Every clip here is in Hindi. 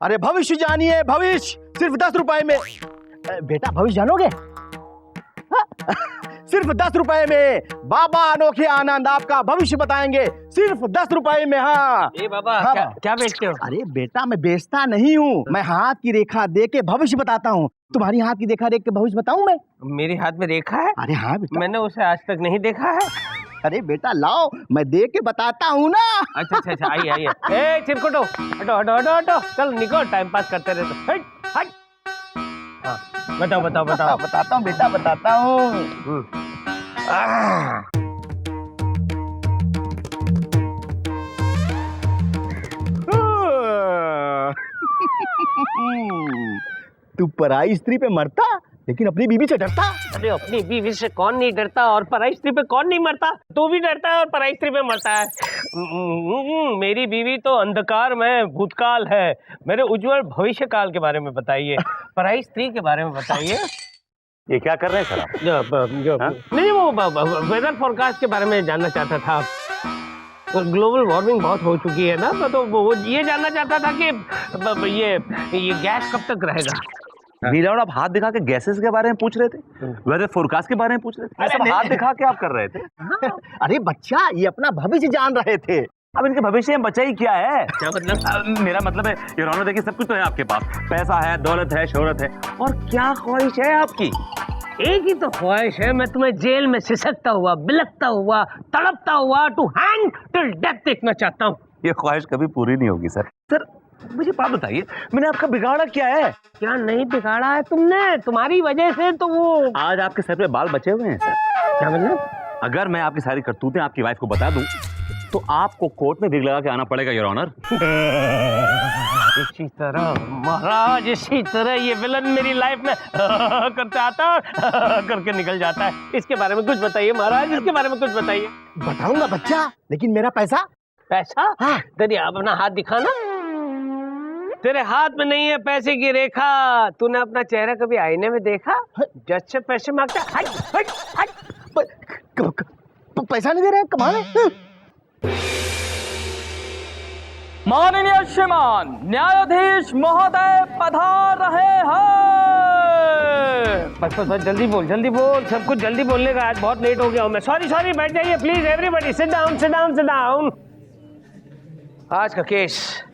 अरे भविष्य जानिए, भविष्य सिर्फ 10 रुपए में। बेटा भविष्य जानोगे? हाँ? सिर्फ 10 रुपए में बाबा अनोखे आनंद आपका भविष्य बताएंगे, सिर्फ 10 रुपए में। हाँ बाबा हाँ, क्या बेचते हो? अरे बेटा मैं बेचता नहीं हूँ, मैं हाथ की रेखा देख के भविष्य बताता हूँ। तुम्हारी हाथ की रेखा देख के भविष्य बताऊं मैं? मेरे हाथ में रेखा है? अरे हाँ बेटा, मैंने उसे आज तक नहीं देखा है। अरे बेटा लाओ, मैं देख के बताता हूँ ना। अच्छा आइए। ए चिरकुटो, हटो, चल निकल, टाइम पास करते रहते। हट। हाँ, बताओ। बताता हूँ बेटा, बताता हूँ। तू पराई स्त्री पे मरता लेकिन अपनी बीवी से डरता। अरे अपनी बीवी से कौन नहीं डरता और पराई स्त्री पे कौन नहीं मरता? तू भी डरता है और पराई स्त्री पे मरता है। मेरी बीवी तो अंधकार में भूतकाल है, मेरे उज्जवल भविष्य काल के बारे में बताइए, पराई स्त्री के बारे में बताइए। ये क्या कर रहे हैं सर आप? नहीं, वो वेदर फोरकास्ट के बारे में जानना चाहता था। ग्लोबल वार्मिंग बहुत हो चुकी है ना, तो वो ये जानना चाहता था कि ये गैस कब तक रहेगा। वीरा, आप हाथ दिखा के गैसेस के बारे में पूछ रहे थे, वेदर फोरकास्ट के बारे में पूछ रहे थे, सब हाथ दिखा के आप कर रहे थे। अरे बच्चा, ये अपना भविष्य जान रहे थे। अब इनके भविष्य में बचा ही क्या है? क्या मतलब? मेरा मतलब है योर ऑनर, देखिए सब कुछ तो है आपके पास, पैसा है, दौलत है, शोहरत है, और क्या ख्वाहिश है आपकी? एक ही तो ख्वाहिश है, मैं तुम्हें जेल में सिसकता हुआ, बिलखता हुआ, तड़पता हुआ टू हैंग टिल डेथ देखना चाहता हूँ। ये ख्वाहिश कभी पूरी नहीं होगी सर। सर मुझे बात बताइए, मैंने आपका बिगाड़ा क्या है? क्या नहीं बिगाड़ा है तुमने? तुम्हारी वजह से तो वो आज आपके सर पे बाल बचे हुए हैं सर। क्या मतलब? अगर मैं आपकी सारी करतूतें आपकी वाइफ को बता दूं तो आपको कोर्ट में विग लगा के आना पड़ेगा योर ऑनर। इसी तरह महाराज, इसी तरह ये विलन मेरी लाइफ में करता आता करके निकल जाता है। इसके बारे में कुछ बताइए महाराज, इसके बारे में कुछ बताइए। बताऊंगा बच्चा, लेकिन मेरा पैसा। पैसा? हाँ। तेरी अपना हाथ दिखाना। तेरे हाथ में नहीं है पैसे की रेखा। तूने अपना चेहरा कभी आईने में देखा? जज से पैसे मांगता। हट। पैसा नहीं दे रहे, कमाल है। माननीय श्रीमान न्यायाधीश महोदय पधार रहे हैं। बस जल्दी बोल, सब कुछ जल्दी बोलने का। आज बहुत लेट हो गया हूँ मैं। सॉरी, बैठ जाइए प्लीज एवरीबॉडी, सिट डाउन। आज का केस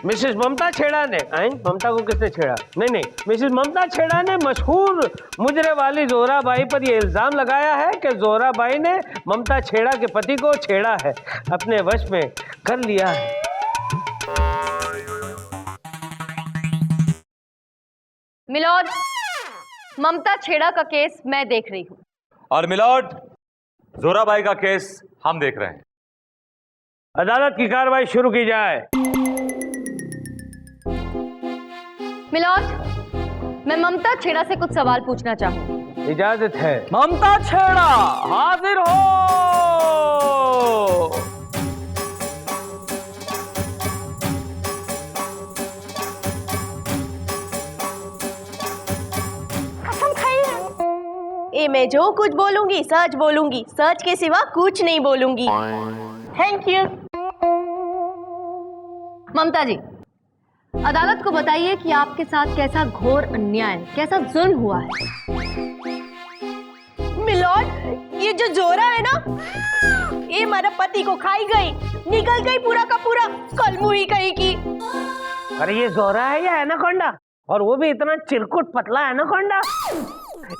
मिसेस ममता छेड़ा ने, ममता को किसने छेड़ा? नहीं, मिसेस ममता छेड़ा ने मशहूर मुजरे वाली जोराबाई पर यह इल्जाम लगाया है कि जोराबाई ने ममता छेड़ा के पति को छेड़ा है, अपने वश में कर लिया है। मिलॉर्ड, ममता छेड़ा का केस मैं देख रही हूँ। और मिलॉर्ड, जोराबाई का केस हम देख रहे हैं। अदालत की कार्रवाई शुरू की जाए। मिलॉर्ड, मैं ममता छेड़ा से कुछ सवाल पूछना चाहूँ। इजाजत है। ममता छेड़ा हाजिर हो। कसम खाइए। मैं जो कुछ बोलूंगी सच बोलूंगी, सच के सिवा कुछ नहीं बोलूंगी। Thank you. ममता जी, अदालत को बताइए कि आपके साथ कैसा घोर अन्याय, कैसा जुल्म हुआ है। मिलॉर्ड, ये जो जोरा है ना, ये मेरे पति को खाई गई, निकल गई पूरा का पूरा, कलमुही कहीं की। अरे ये जोरा है या एनाकोंडा? और वो भी इतना चिरकुट पतला एनाकोंडा?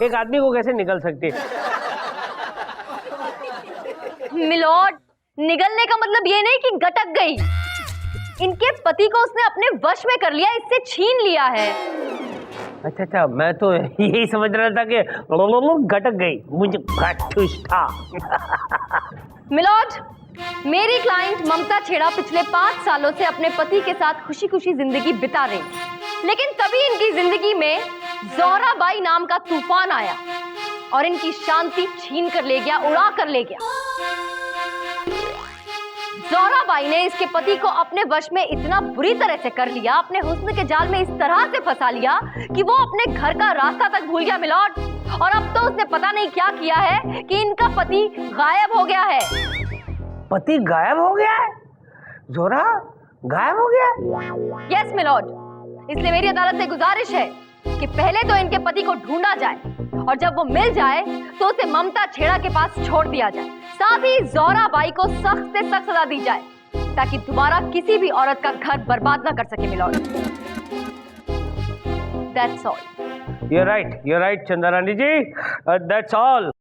एक आदमी को कैसे निकल सकती है? मिलॉर्ड, निगलने का मतलब ये नहीं कि गटक गई। इनके पति को उसने अपने वश में कर लिया, इससे छीन लिया है। अच्छा, मैं तो यही समझ रहा था कि गटक गई, मुझे घटुस था। मिलॉर्ड, मेरी क्लाइंट ममता छेड़ा पिछले 5 सालों से अपने पति के साथ खुशी खुशी जिंदगी बिता रही, लेकिन तभी इनकी जिंदगी में जोराबाई नाम का तूफान आया और इनकी शांति छीन कर ले गया, उड़ा कर ले गया। जोराबाई ने इसके पति को अपने वश में इतना बुरी तरह से कर लिया, अपने हुस्न के जाल में इस तरह से फंसा लिया कि वो अपने घर का रास्ता तक भूल गया मिलॉर्ड। और अब तो उसने पता नहीं क्या किया है कि इनका पति गायब हो गया है। पति गायब हो गया है? जोरा गायब हो गया? यस मिलॉर्ड, इसलिए मेरी अदालत से गुजारिश है कि पहले तो इनके पति को ढूंढा जाए और जब वो मिल जाए तो उसे ममता छेड़ा के पास छोड़ दिया जाए। साथ ही ज़ोहरा बाई को सख्त से सख्त सजा दी जाए ताकि दोबारा किसी भी औरत का घर बर्बाद ना कर सके my lord. That's all. You're right, Chandrarani ji, that's all.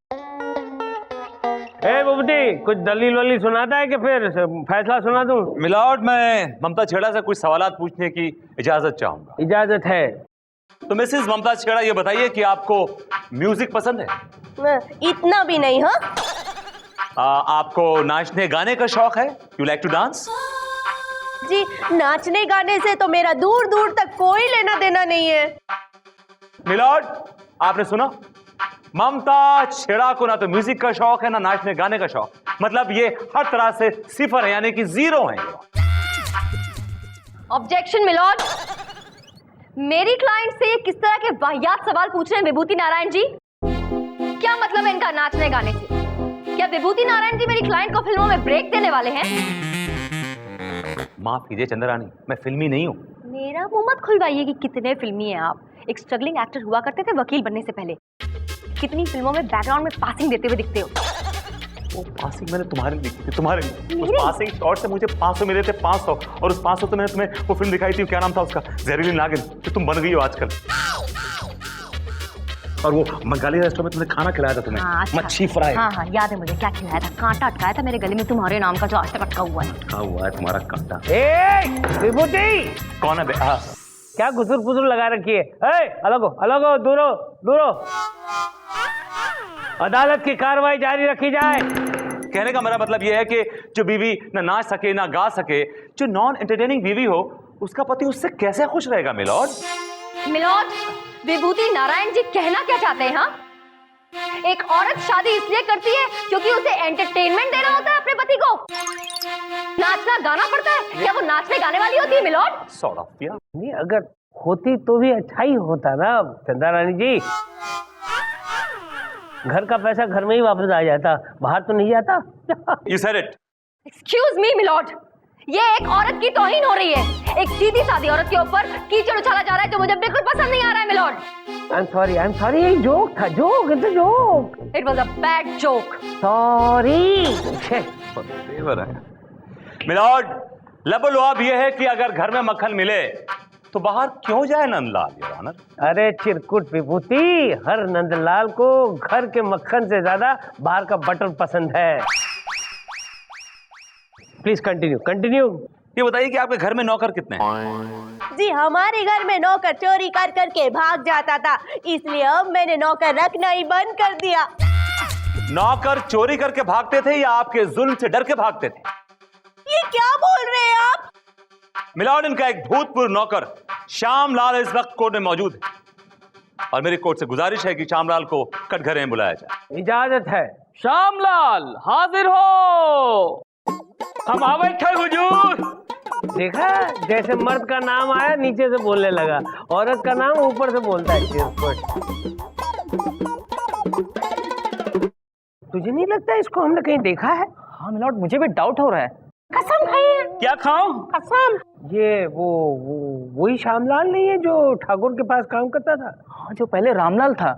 ए बुबती, कुछ दलील वलील सुनाता है कि फिर फैसला सुना दूं? मिलॉर्ड, मैं ममता छेड़ा से कुछ सवालात पूछने की इजाजत चाहूंगा। इजाजत है। तो मिसेस ममता छेड़ा, ये बताइए कि आपको म्यूजिक पसंद है? इतना भी नहीं। हाँ, आपको नाचने गाने का शौक है? You like to dance? जी, नाचने गाने से तो मेरा दूर दूर तक कोई लेना देना नहीं है। मिलॉर्ड, आपने सुना, ममता छेड़ा को ना तो म्यूजिक का शौक है ना नाचने गाने का शौक, मतलब ये हर तरह से सिफर है, यानी कि जीरो है। ऑब्जेक्शन मिलॉर्ड, मेरी क्लाइंट से ये किस तरह के वाहियात सवाल पूछ रहे हैं विभूति नारायण जी? क्या मतलब है इनका नाचने गाने से? क्या विभूति नारायण जी मेरी क्लाइंट को फिल्मों में ब्रेक देने वाले हैं? माफ कीजिए चंद्रारानी, मैं फिल्मी नहीं हूँ। मेरा मुंह मत खुलवाइए कि कितने फिल्मी हैं आप। एक स्ट्रगलिंग एक्टर हुआ करते थे वकील बनने से पहले। कितनी फिल्मों में बैकग्राउंड में पासिंग देते हुए दिखते हो। वो पासिंग मैंने तुम्हारे लिए देखी थी, तुम्हारे लिए। उस पासिंग शॉट से मुझे 500 मिले थे, 500, और उस 500 से मैंने तुम्हें वो फिल्म दिखाई थी, क्या नाम था उसका, जहरीली नागिन, जो तुम बन गई हो आजकल। और वो बंगाली रेस्टोरेंट में तुमने खाना खिलाया था तुम्हें। हाँ, अच्छा। मच्छी फ्राई। हाँ, याद है मुझे, क्या खिलाया था? कांटा अटकाया था मेरे गले में तुम्हारे नाम का, जो आज तक अटका हुआ है। अटका हुआ है तुम्हारा कांटा। विभूति, कौन है बे? हाँ। क्या गुसुर फुसुर लगा रखी है? अलग हो, दूर हो। अदालत की कार्रवाई जारी रखी जाए। कहने का मेरा मतलब यह है कि जो बीवी ना नाच सके ना गा सके, जो नॉन एंटरटेनिंग बीवी हो, उसका पति उससे कैसे खुश रहेगा मिलॉर्ड? मिलॉर्ड, विभूति नारायण जी कहना क्या चाहते हैं? हाँ, एक औरत शादी इसलिए करती है क्योंकि उसे एंटरटेनमेंट देना होता है अपने पति को। नाचना गाना पड़ता है, क्या वो नाचने गाने वाली होती है मिलॉर्ड? सॉर्ट ऑफ, या नहीं, अगर होती तो भी अच्छा ही होता ना चंद्रारानी जी। घर का पैसा घर में ही वापस आ जाता, बाहर तो नहीं जाता। You said it. Excuse me milord, ये एक औरत की तौहीन हो रही है। एक सीधी सादी औरत के ऊपर कीचड़ उछाला जा रहा है जो मुझे बिल्कुल पसंद नहीं आ रहा है मिलॉर्ड। आई एम सॉरी, ये जोक था, joke, it's a joke. It was a bad joke. Sorry. Favour है मिलॉर्ड। लबोलवाब यह है कि अगर घर में मक्खन मिले तो बाहर क्यों जाए नंदलाल, योर ऑनर? अरे चिरकुट विभूति, हर नंदलाल को घर के मक्खन से ज्यादा बाहर का बटर पसंद है। Please continue. ये बताइए कि आपके घर में नौकर कितने हैं? जी, हमारे घर में नौकर चोरी कर करके भाग जाता था, इसलिए अब मैंने नौकर रखना ही बंद कर दिया। नौकर चोरी करके भागते थे या आपके जुल्म से डर के भागते थे? ये क्या बोल रहे हैं आप? मिलॉर्ड, इनका एक भूतपूर्व नौकर श्यामलाल इस वक्त कोर्ट में मौजूद है और मेरी कोर्ट से गुजारिश है कि श्यामलाल को कटघरे में बुलाया जाए। इजाजत है। श्यामलाल हाजिर हो। हम आवे थे हुजूर। देखा, जैसे मर्द का नाम आया नीचे से बोलने लगा, औरत का नाम ऊपर से बोलता है। तुझे नहीं लगता इसको हमने कहीं देखा है? हाँ मिलॉर्ड, मुझे भी डाउट हो रहा है। कसम खाइए। क्या खाऊं? कसम। ये वही श्यामलाल नहीं है जो ठाकुर के पास काम करता था? हाँ, जो पहले रामलाल था।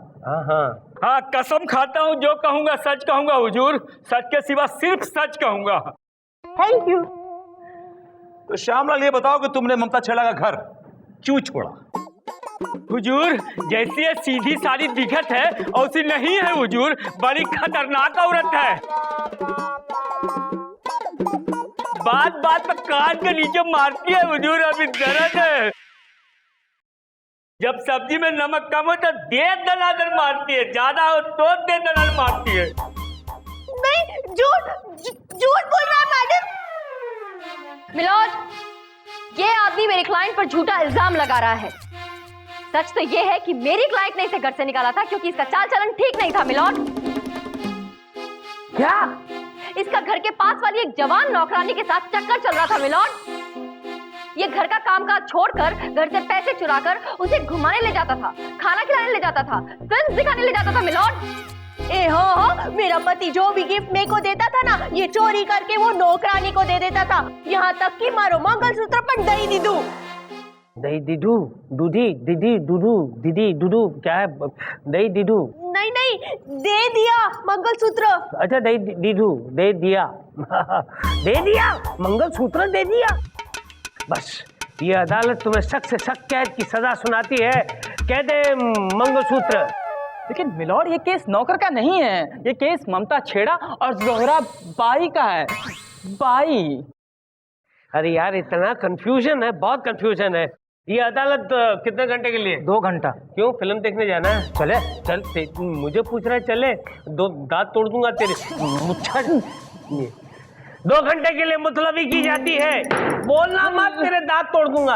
हाँ, कसम खाता हूँ, जो कहूँगा सच कहूँगा हुजूर, सच के सिवा सिर्फ सच कहूँगा। Thank you. तो श्यामलाल, ये बताओ कि तुमने ममता छेड़ा का घर क्यों छोड़ा? हुजूर, जैसी ये सीधी सादी दिखत है वैसी नहीं है हुजूर, बड़ी खतरनाक औरत है। बात बात पर कान के नीचे मारती है हुजूर, अभी दर्द है। जब सब्जी में नमक कम हो तो डेढ़ दनादन मारती है, ज्यादा हो तो 1.5 दनादन मारती है। नहीं, झूठ बोल रहा है मैडम। मिलॉर्ड, ये आदमी मेरे क्लाइंट पर झूठा इल्जाम लगा रहा है। सच तो ये है कि मेरी क्लाइंट ने इसे घर से निकाला था क्योंकि इसका चाल चलन ठीक नहीं था मिलॉर्ड। क्या? इसका घर के पास वाली एक जवान नौकरानी के साथ चक्कर चल रहा था मिलॉर्ड। ये घर का कामकाज छोड़कर घर से पैसे चुराकर उसे घुमाने ले जाता था, खाना खिलाने ले जाता था, फिल्म दिखाने ले जाता था मिलॉर्ड। ए हो, मेरा पति जो भी गिफ्ट मेरे को देता था ना, ये चोरी करके वो नौकरानी को दे देता था। यहाँ तक कि मारो मंगलसूत्र पर दही दी दूं। दही दीदू दूधी दीदी दूधू दीदी दूधू क्या है दही दीदू? नहीं नहीं, दे दिया मंगलसूत्र। अच्छा दही दीदू दे दिया दे दिया मंगलसूत्र दे दिया। बस ये अदालत तुम्हें सख्त से सख्त कैद की सजा सुनाती है, कह दे मंगलसूत्र। लेकिन मिलॉर्ड ये केस नौकर का नहीं है, ये केस ममता छेड़ा और जोहरा बाई का है। बाई। अरे यार इतना कंफ्यूजन है, बहुत कंफ्यूजन है। ये अदालत कितने घंटे के लिए? 2 घंटा। क्यों फिल्म देखने जाना है? चले चल मुझे पूछ रहा है चले, 2 दांत तोड़ दूंगा तेरे मुच्छर। 2 घंटे के लिए मुतलबी की जाती है, बोलना मत तेरे दांत तोड़ दूंगा।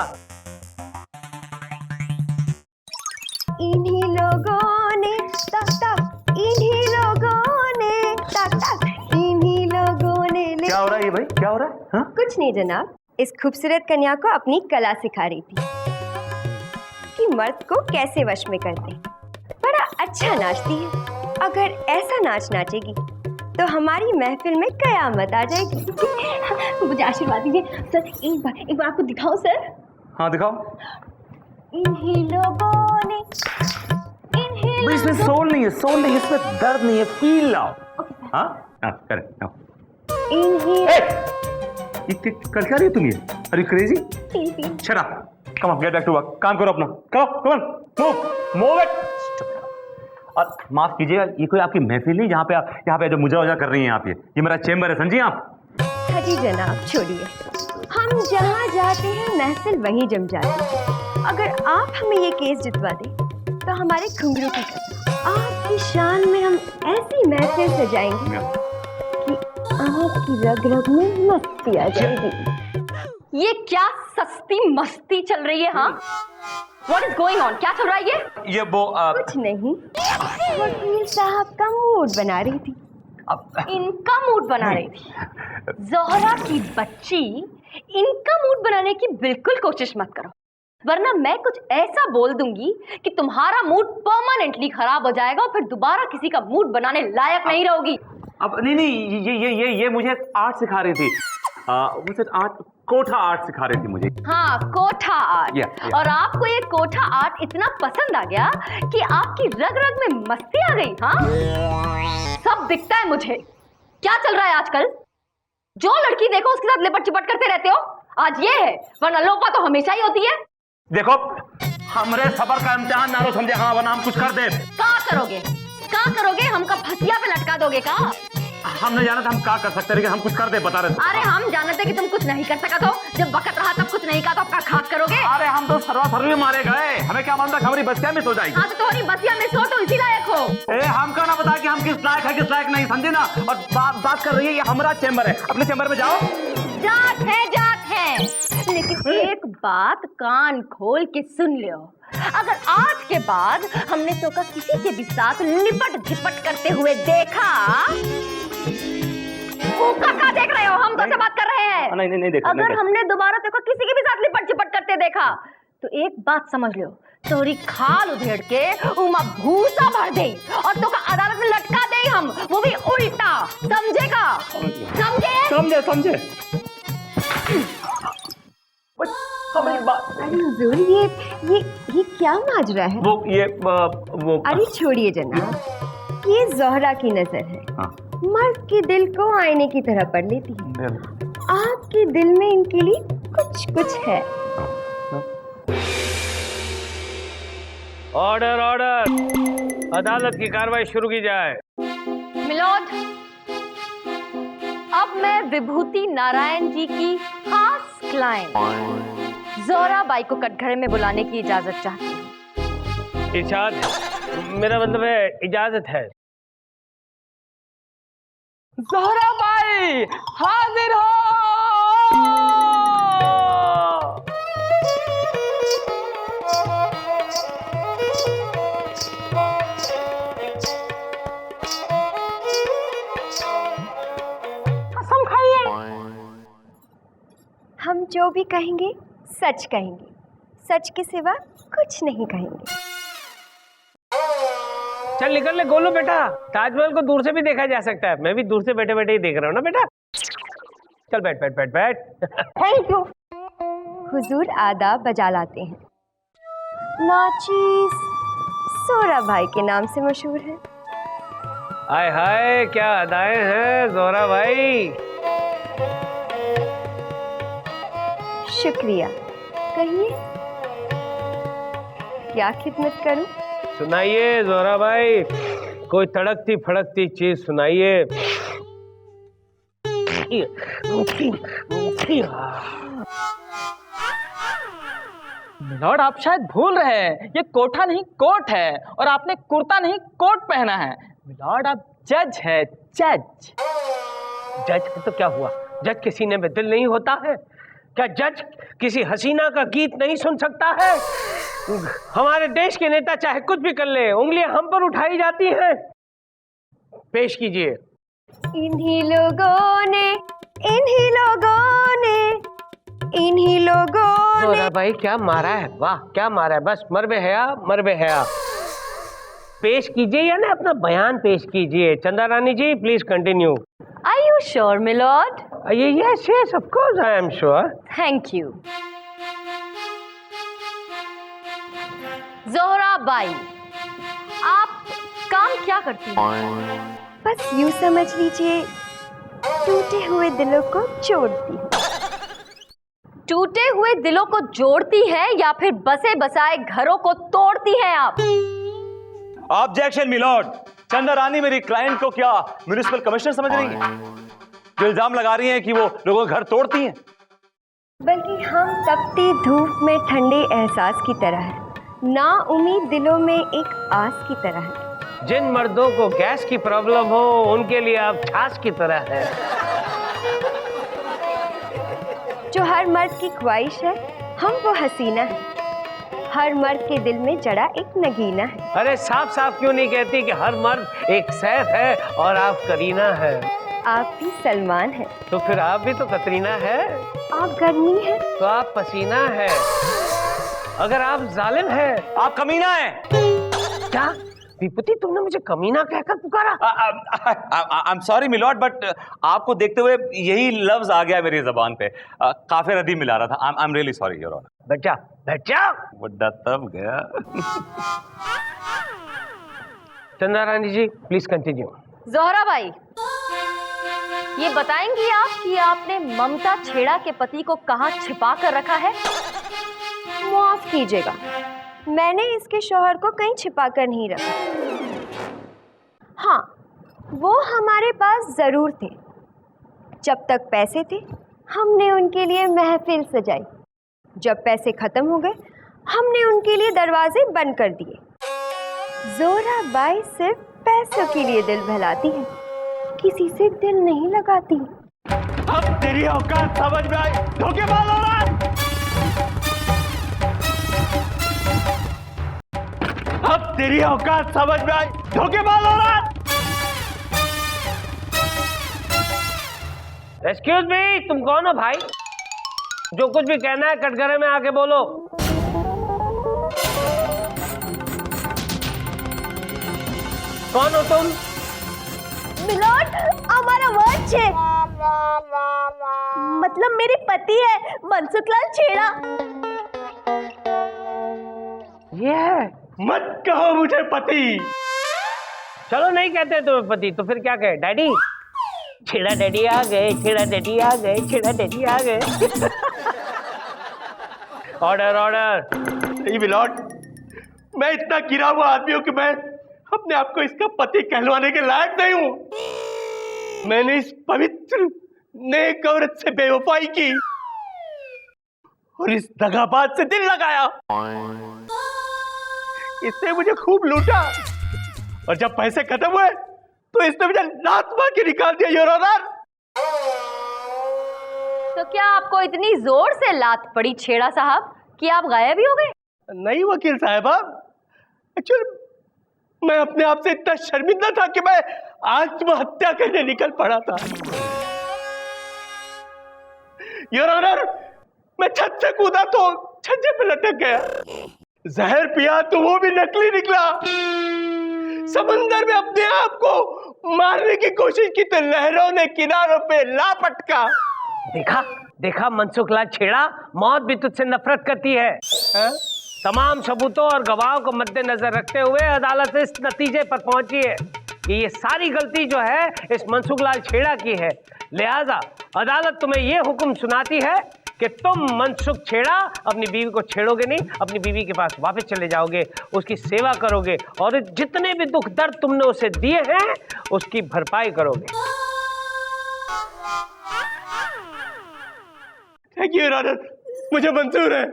इन्हीं लोगों ने तक तक, इन्हीं लोगों ने तक तक, इन्हीं लोगों ने क्या हो रहा है ये भाई, क्या हो रहा है? हाँ? कुछ नहीं जनाब, इस खूबसूरत कन्या को अपनी कला सिखा रही थी कि मर्द को कैसे वश में करते। बड़ा अच्छा नाचती है, अगर ऐसा नाच नाचेगी तो हमारी महफिल में कयामत आ जाएगी। मुझे आशीर्वाद दीजिए सर, एक बार आपको दिखाऊं सर? हाँ दिखाओ। इन्हीं लोगों ने, भाई इसमें सोल नहीं है, सोल नहीं, इसमें दर्द नहीं है, फील लाओ। हाँ हाँ करें। इन्हीं कर क्या रही तुम ये? अरे crazy? Shut up, come on get back to work, काम करो अपना, करो, कम ऑन मूव इट। और माफ कीजिएगा, ये कोई आपकी महफिल नहीं जहाँ पे आप यहाँ पे जो मुजा वजा कर रही हैं आप, ये मेरा चेम्बर है, समझिए आप। हाँ जी जनाब, छोड़िए, हम जहाँ जाते हैं महफिल वहीं जम जाती है। अगर आप हमें ये केस जितवा दें तो हमारे घुंघरू की कसम, आपकी शान में हम ऐसी महफिल सजाएंगे कि आपकी रग रग में मस्ती आ जाएगी। ये क्या सस्ती मस्ती चल रही है? हाँ, What is going on? क्या चल रहा है ये वो कुछ नहीं, वकील साहब का मूड बना रही थी। इनका मूड बना रही थी? जोहरा की बच्ची, इनका मूड बनाने की बिल्कुल कोशिश मत करो, वरना मैं कुछ ऐसा बोल दूंगी कि तुम्हारा मूड परमानेंटली खराब हो जाएगा और फिर दोबारा किसी का मूड बनाने लायक नहीं रहोगी। अब नहीं, ये मुझे आर्ट सिखा रही थी, मुझे आर्ट, कोठा आर्ट सिखा रही थी मुझे। हाँ, कोठा आर्ट। Yeah. और आपको ये कोठा आर्ट इतना पसंद आ गया कि आपकी रग रग में मस्ती आ गई। हाँ, सब दिखता है मुझे। क्या चल रहा है आजकल? जो लड़की देखो उसके साथ लिपट चिपट करते रहते हो। आज ये है, वरना लोपा तो हमेशा ही होती है। देखो, हमरे सबर का इम्तिहान ना लो, समझे? हाँ, वरना हम कुछ कर दे। कहाँ करोगे? हमका फसिया पे लटका दोगे का? हम नहीं जाना था हम क्या कर सकते, लेकिन हम कुछ कर दे, बता रहे थे। अरे हम जानते कि तुम कुछ नहीं कर सका, तो जब वक्त रहा तब कुछ नहीं कहा तो आपका खाक करोगे। अरे हम तो सर्वी मारे गए, हमें क्या मालूम था हमारी बसिया मिस हो जाएगी। हाँ, तो तुम्हारी बसिया मिस हो तो इसी लायक हो। हमको ना बता कि हम किस लायक है किस लायक नहीं, समझे ना? और बात कर रही है, ये हमारा चेम्बर है, अपने चेम्बर में जाओ। जात है, लेकिन एक बात कान खोल के सुन लो, अगर आज के बाद हमने तो का किसी के भी साथ लिपट झिपट करते हुए देखा, क्या देख रहे हो? हम तो से बात कर रहे हैं। नहीं देखा। अगर हमने दोबारा तो किसी के भी साथ लिपट झिपट करते देखा तो एक बात समझ लो, तोरी खाल उधेड़ के उमा भूसा भर दे और तो का अदालत में लटका दे हम, वो भी उल्टा। समझेगा? समझे। अरे हुजूर, ये क्या माजरा है? वो अरे छोड़िए जनाब, ये जोहरा की नजर है। हाँ। मर्द के दिल को आईने की तरह पढ़ लेती है। आपके दिल में इनके लिए कुछ है। ऑर्डर, अदालत की कार्रवाई शुरू की जाए। मिलोड, अब मैं विभूति नारायण जी की खास क्लाइंट जोहरा बाई को कटघरे में बुलाने की इजाजत चाहती हूँ। इजाजत? मेरा मतलब है इजाजत है। जोहरा बाई हाजिर हो। कसम खाइए। हम जो भी कहेंगे सच कहेंगे, सच के सिवा कुछ नहीं कहेंगे। चल निकल ले गोलू बेटा, ताजमहल को दूर से भी देखा जा सकता है, मैं भी दूर से बैठे बैठे ही देख रहा हूँ ना बेटा। चल बैठ। Thank you. हुजूर आदाब बजा लाते हैं। नाचीज जोहरा भाई के नाम से मशहूर है। हाय हाय, क्या अदाएं हैं जोहरा भाई। शुक्रिया। कहिए क्या खिदमत करूं? सुनाइए जोहरा भाई, कोई तड़कती फड़कती चीज सुनाइए। मिलॉर्ड, आप शायद भूल रहे हैं, ये कोठा नहीं कोट है, और आपने कुर्ता नहीं कोट पहना है। मिलॉर्ड, आप जज है, जज। जज तो क्या हुआ? जज के सीने में दिल नहीं होता है क्या? जज किसी हसीना का गीत नहीं सुन सकता है? हमारे देश के नेता चाहे कुछ भी कर ले, उंगलियां हम पर उठाई जाती हैं। पेश कीजिए। इन्हीं लोगों ने, इन्हीं लोगों ने, इन्हीं लोगों ने। जोहरा भाई क्या मारा है, वाह क्या मारा है। बस मरबे हया, मरबे हया। पेश कीजिए या ना अपना बयान पेश कीजिए। Chanda Rani ji please continue. Are you sure, my lord? Yes, yes, of course I am sure. Thank you. Zohra by, आप काम क्या करती हैं? बस यूं समझ लीजिए, टूटे हुए दिलों को जोड़ती हूँ। टूटे हुए दिलों को जोड़ती है या फिर बसे बसाए घरों को तोड़ती हैं आप? Objection milord. चंदा रानी मेरी क्लाइंट को क्या म्युनिसिपल कमिश्नर समझ रही है, जो इल्जाम लगा रही हैं कि वो लोगों के घर तोड़ती हैं? बल्कि हम तपती धूप में ठंडे एहसास की तरह है, ना उम्मीद दिलों में एक आस की तरह है। जिन मर्दों को गैस की प्रॉब्लम हो उनके लिए आप छाछ की तरह है। जो हर मर्द की ख्वाहिश है, हम वो हसीना है। हर मर्द के दिल में जड़ा एक नगीना है। अरे साफ साफ क्यों नहीं कहती कि हर मर्द एक सैफ है और आप करीना है? आप भी सलमान हैं। तो फिर आप भी तो कतरीना है। आप गर्मी हैं। तो आप पसीना है। अगर आप जालिम है, आप कमीना है। क्या विपुति, तुमने मुझे कमीना कहकर पुकारा? I am sorry milord, but आपको देखते हुए यही लफ्ज आ गया मेरी जबान पे। काफी रदी मिला रहा था। I am really sorry your honour. बैठ जा, बैठ जा। बुड्ढा तब गया। Chanda Rani ji please continue. जोहरा बाई, ये बताएंगी आप कि आपने ममता छेड़ा के पति को कहाँ छिपा कर रखा है? माफ कीजिएगा, मैंने इसके शौहर को कहीं छिपा कर नहीं रखा। हाँ, वो हमारे पास जरूर थे। जब तक पैसे थे, हमने उनके लिए महफिल सजाई। जब पैसे खत्म हो गए, हमने उनके लिए दरवाजे बंद कर दिए। जोहरा बाई सिर्फ पैसों के लिए दिल बहलाती है, किसी से दिल नहीं लगाती। अब तेरी औकात समझ में आई, धोखेबाज औरत। अब तेरी औकात समझ में आई, धोखेबाज औरत। एक्सक्यूज मी, तुम कौन हो भाई? जो कुछ भी कहना है कटघरे में आके बोलो। कौन हो तुम? मिलॉर्ड, हमारा वर्च है, मतलब मेरे पति है, मनसुखलाल छेड़ा। ये है? मत कहो मुझे पति। चलो नहीं कहते तुम्हें पति, तो फिर क्या कहे? डैडी। छेड़ा डैडी आ गए, छेड़ा डैडी आ गए, छेड़ा डैडी आ गए। Order order. नहीं मिलॉर्ड, मैं इतना गिरा हुआ आदमी हूं कि मैं अपने आप को इसका पति कहलवाने के लायक नहीं हूं। मैंने इस पवित्र नेक औरत से बेवफाई की और इस दगाबाज से दिल लगाया। इसने मुझे खूब लूटा और जब पैसे खत्म हुए तो इसने मुझे लात मार के निकाल दिया योर ऑनर। तो क्या आपको इतनी जोर से लात पड़ी छेड़ा साहब कि आप गायब ही हो गए? नहीं वकील साहबा, एक्चुअली मैं अपने आप से इतना शर्मिंदा था कि मैं आत्महत्या करने निकल पड़ा था। योर ऑनर, मैं छत से कूदा तो छज्जे पे लटक गया। जहर पिया तो वो भी नकली निकला। समंदर में अपने आप को मारने की कोशिश की तो लहरों ने किनारों पे लापटका। देखा देखा मनसुख लाल छेड़ा, मौत भी तुझसे नफरत करती है। तमाम सबूतों और गवाहों को मद्देनजर रखते हुए अदालत इस नतीजे पर पहुंची है कि ये सारी गलती जो है इस मनसुख लाल छेड़ा की है। लिहाजा अदालत तुम्हें ये हुक्म सुनाती है कि तुम मनसुख छेड़ा अपनी बीवी को छेड़ोगे नहीं, अपनी बीवी के पास वापस चले जाओगे, उसकी सेवा करोगे और जितने भी दुख दर्द तुमने उसे दिए हैं उसकी भरपाई करोगे। थैंक यू ऑनर, मुझे मंजूर है।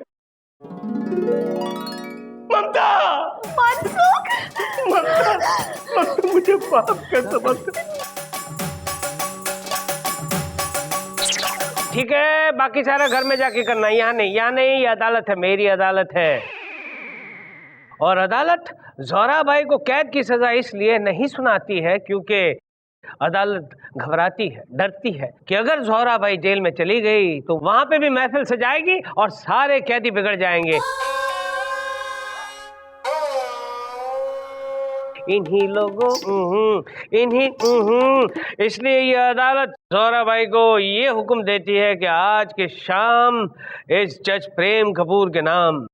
ममता, ममता, मुझे माफ कर दो ममता। ठीक है, बाकी सारा घर में जाके करना, यहाँ नहीं, यहाँ नहीं, ये अदालत है, मेरी अदालत है। और अदालत ज़ोहरा भाई को कैद की सजा इसलिए नहीं सुनाती है क्योंकि अदालत घबराती है, डरती है कि अगर ज़ोहरा भाई जेल में चली गई तो वहां पे भी महफिल सजाएगी और सारे कैदी बिगड़ जाएंगे। इन्हीं लोगों इसलिए ये अदालत ज़ोहरा भाई को ये हुक्म देती है कि आज की शाम इस जज प्रेम कपूर के नाम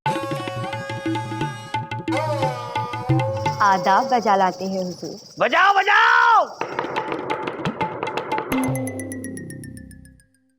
आदाब बजा लाते हैं हुजूर। बजाओ बजाओ।